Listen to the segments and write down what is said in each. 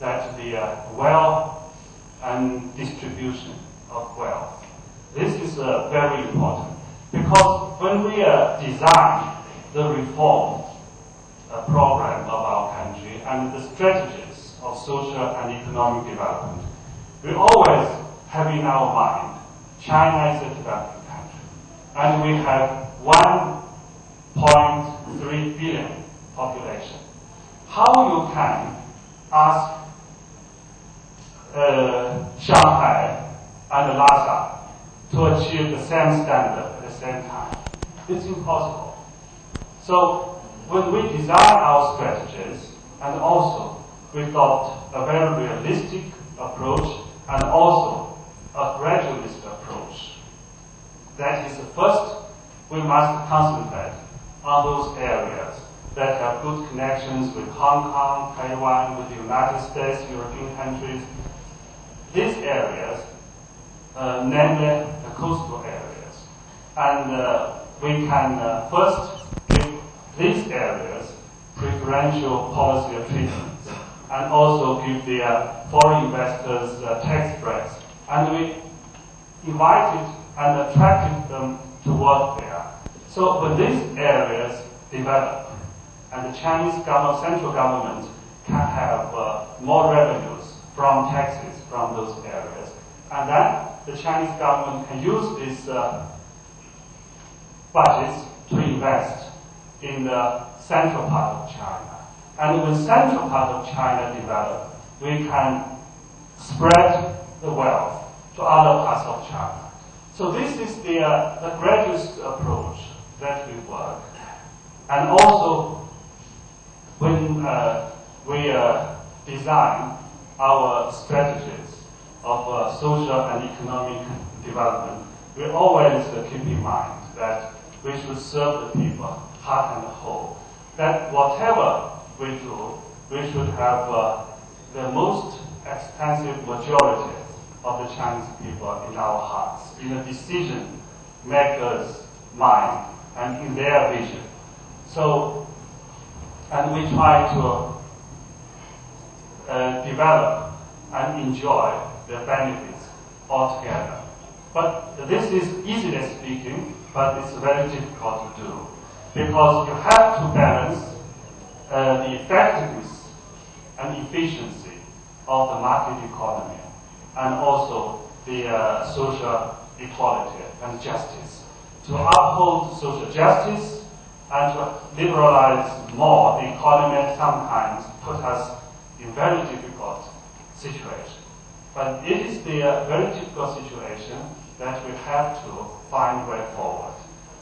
that the wealth and distribution of wealth. This is very important because when we design the reform program of our country and the strategies of social and economic development, we always have in our mind China is a developing country, and we have 1.3 billion population. How you can ask Shanghai and Lhasa to achieve the same standard at the same time? It's impossible. So when we design our strategies, and also we got a very realistic approach and also a gradualist approach. That is, first, we must concentrate on those areas that have good connections with Hong Kong, Taiwan, with the United States, European countries. These areas, namely the coastal areas. And we can first give these areas preferential policy treatment and also give the foreign investors tax breaks. And we invited and attracted them to work there. So when these areas develop, and the Chinese government, central government can have more revenues from taxes from those areas. And then the Chinese government can use these budgets to invest in the central part of China. And when central part of China develop, we can spread the wealth to other parts of China. So this is the gradualist approach that we work. And also, when we design our strategies of social and economic development, we always keep in mind that we should serve the people, heart and whole. That whatever we do, we should have the most extensive majority of the Chinese people in our hearts, in the decision makers' mind and in their vision. So, and we try to develop and enjoy the benefits altogether. But this is easily speaking, but it's very difficult to do because you have to balance the effectiveness and efficiency of the market economy and also the social equality and justice. To uphold social justice and to liberalize more the economy sometimes put us in very difficult situation. But it is the very difficult situation that we have to find way forward.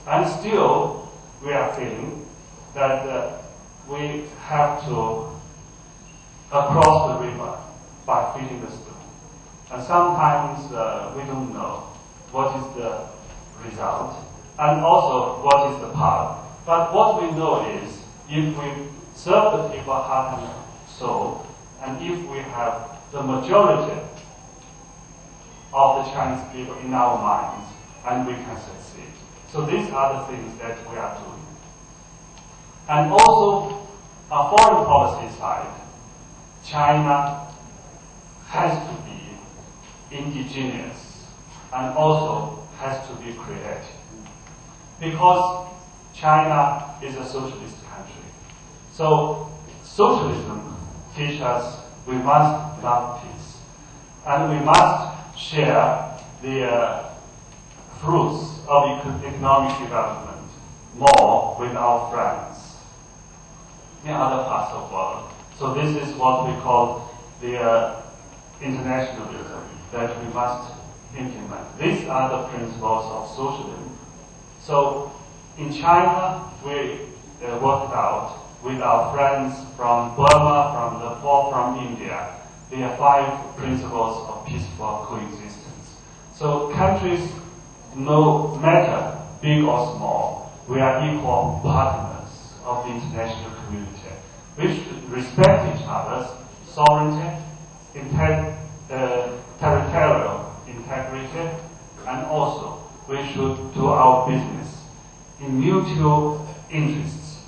And still, we are feeling that we have to cross the river by feeding the stream. And sometimes we don't know what is the result and also what is the path. But what we know is if we serve the people heart and soul, and if we have the majority of the Chinese people in our minds, and we can succeed. So these are the things that we are doing. And also, on foreign policy side, China has to be indigenous and also has to be creative. Because China is a socialist country. So socialism teaches us we must love peace. And we must share the fruits of economic development more with our friends in other parts of the world. So this is what we call the internationalism that we must implement. These are the principles of socialism. So in China, we worked out with our friends from Burma, from Nepal, from India, the 5 principles of peaceful coexistence. So countries, no matter big or small, we are equal partners of the international community. We should respect each other's sovereignty, territorial integrity, and also we should do our business in mutual interests.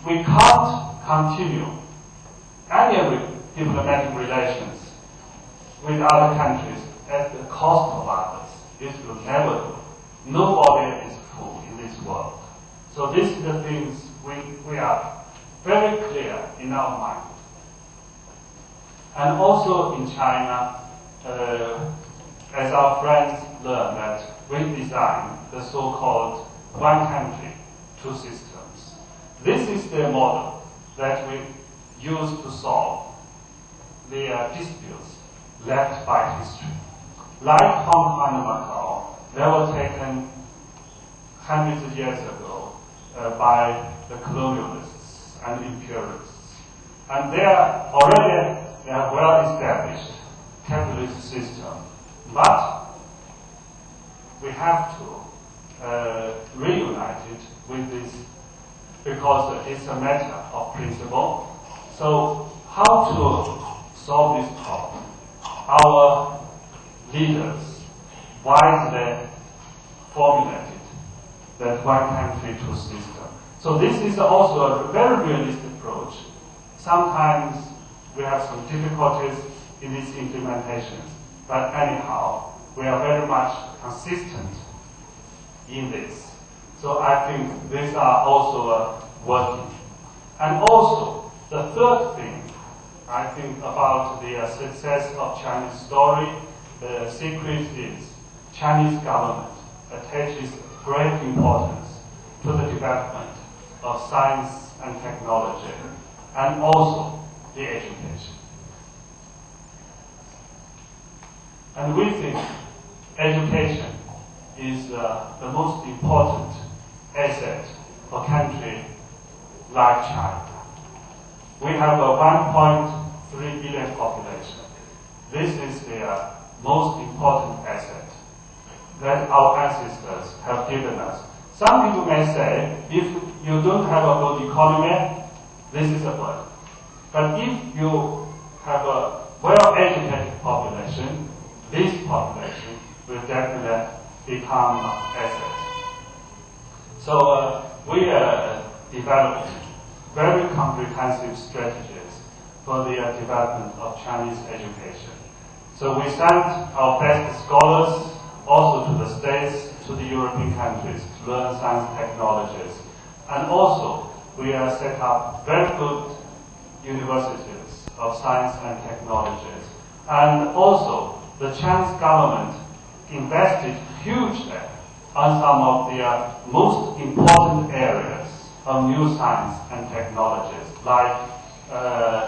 We can't continue any diplomatic relations with other countries at the cost of others. This will never do. Nobody is full in this world. So these are the things we are very clear in our mind. And also in China, as our friends learn that we design the so-called one country, two systems. This is the model that we use to solve the disputes left by history. Like Hong Kong and Macau, they were taken hundreds of years ago by the colonialists and imperialists. And they are well-established capitalist system. But we have to reunite it with this because it's a matter of principle. So how to solve this problem? Our leaders wisely formulated that one country, two system. So this is also a very realistic approach. Sometimes we have some difficulties in these implementations, but anyhow, we are very much consistent in this. So I think these are also working. And also, the third thing I think about the success of Chinese story, the secret is Chinese government attaches great importance to the development of science and technology, and also the education. And we think education is the most important asset for a country like China. We have a 1.3 billion population. This is the most important asset that our ancestors have given us. Some people may say, if you don't have a good economy, this is a burden. But if you have a well-educated population, this population will definitely become an asset. So we developed very comprehensive strategies for the development of Chinese education. So we sent our best scholars also to the States, to the European countries, to learn science technologies. And also, we set up very good universities of science and technologies. And also, the Chinese government invested hugely on some of the most important areas of new science and technologies, like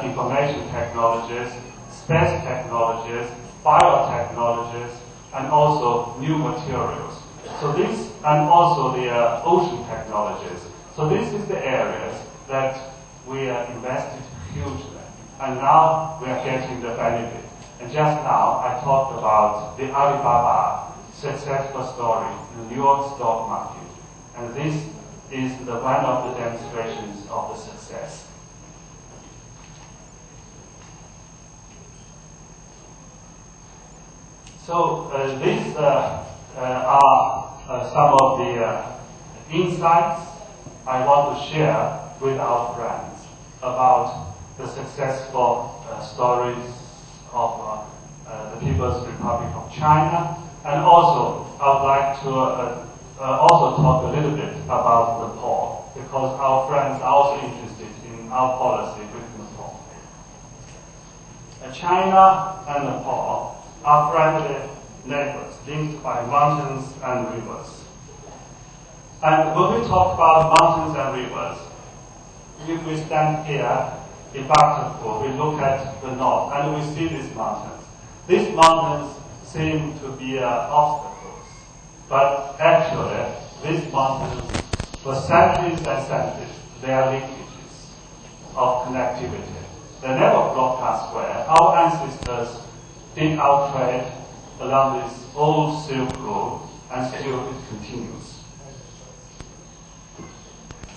information technologies, space technologies, biotechnologies, and also new materials. So this, and also the ocean technologies. So this is the areas that we invested hugely, and now we are getting the benefit. And just now I talked about the Alibaba successful story in the New York stock market, and this is one of the demonstrations of the success. So these are some of the insights I want to share with our friends about the successful stories of the People's Republic of China. And also, I would like to also talk a little bit about Nepal, because our friends are also interested in our policy with Nepal. China and Nepal are friendly neighbors linked by mountains and rivers. And when we talk about mountains and rivers, if we stand here in Bhaktapur, we look at the north and we see these mountains. These mountains seem to be obstacles, but actually these mountains, for centuries and centuries, they are linkages of connectivity. They never blocked us where our ancestors did our trade along this old Silk Road, and still it continues.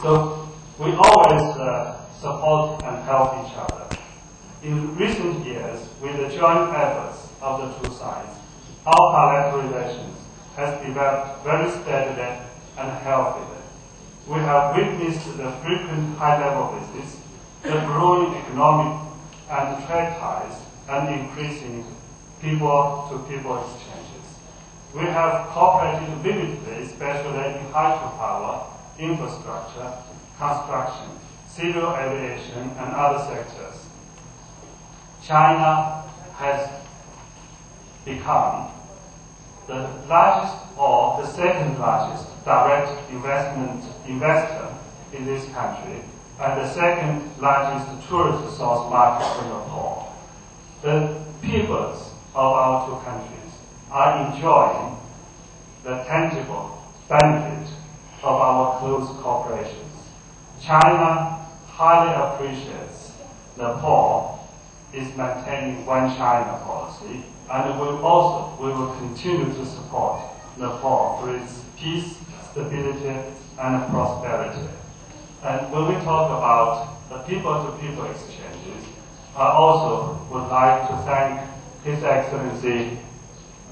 So we always support and help each other. In recent years, with the joint efforts of the two sides, our bilateral relations has developed very steadily and healthily. We have witnessed the frequent high-level visits, the growing economic and trade ties and increasing people-to-people exchanges. We have cooperated vividly, especially in hydropower, infrastructure, construction, civil aviation, and other sectors. China has become the largest or the second largest direct investor in this country and the second largest tourist source market in Nepal. The peoples of our two countries are enjoying the tangible benefit of our close cooperation. China highly appreciates Nepal is maintaining one China policy, and we will continue to support Nepal for its peace, stability, and prosperity. And when we talk about the people-to-people exchanges, I also would like to thank His Excellency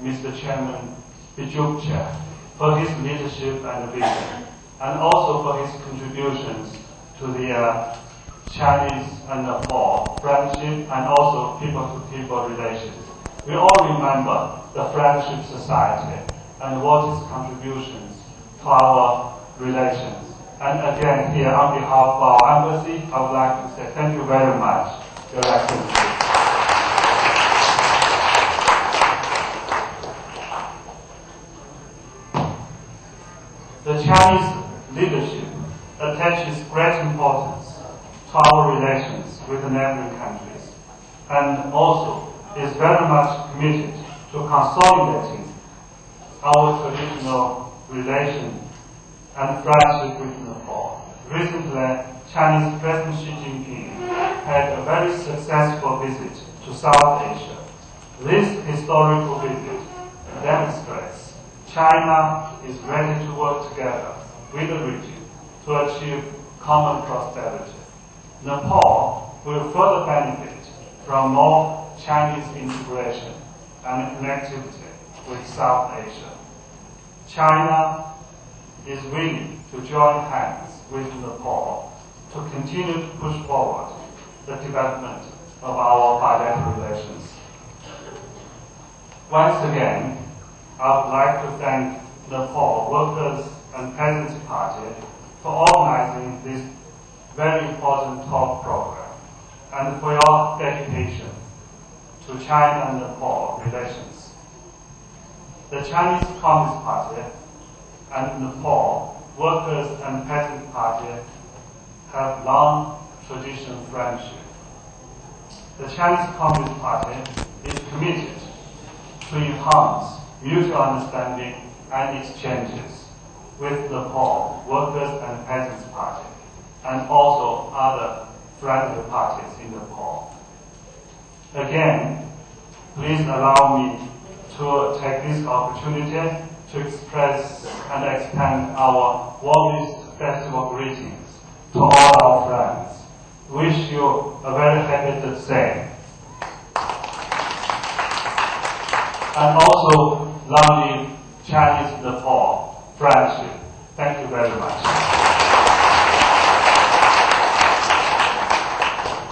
Mr. Chairman Bijukcha for his leadership and vision, and also for his contributions to the Chinese and Nepal friendship and also people-to-people relations. We all remember the Friendship Society and what its contributions to our relations. And again, here on behalf of our embassy, I would like to say thank you very much, Your Excellency. The Chinese leadership attaches great importance to our relations with the neighboring countries, and also is very much committed to consolidating our traditional relation and friendship with Nepal. Recently, Chinese President Xi Jinping had a very successful visit to South Asia. This historical visit demonstrates China is ready to work together with the region to achieve common prosperity. Nepal will further benefit from more Chinese integration and connectivity with South Asia. China is willing to join hands with Nepal to continue to push forward the development of our bilateral relations. Once again, I would like to thank Nepal Workers' and Peasants' Party for organizing this very important talk program and for your dedication to China and Nepal relations. The Chinese Communist Party and Nepal Workers' and Peasants' Party have long traditional friendship. The Chinese Communist Party is committed to enhance mutual understanding and exchanges with Nepal Workers' and Peasants' Party and also other friendly parties in Nepal. Again, please allow me to take this opportunity to express and extend our warmest festival greetings to all our friends. Wish you a very happy Day. And also lovely Chinese-Nepal friendship. Thank you very much.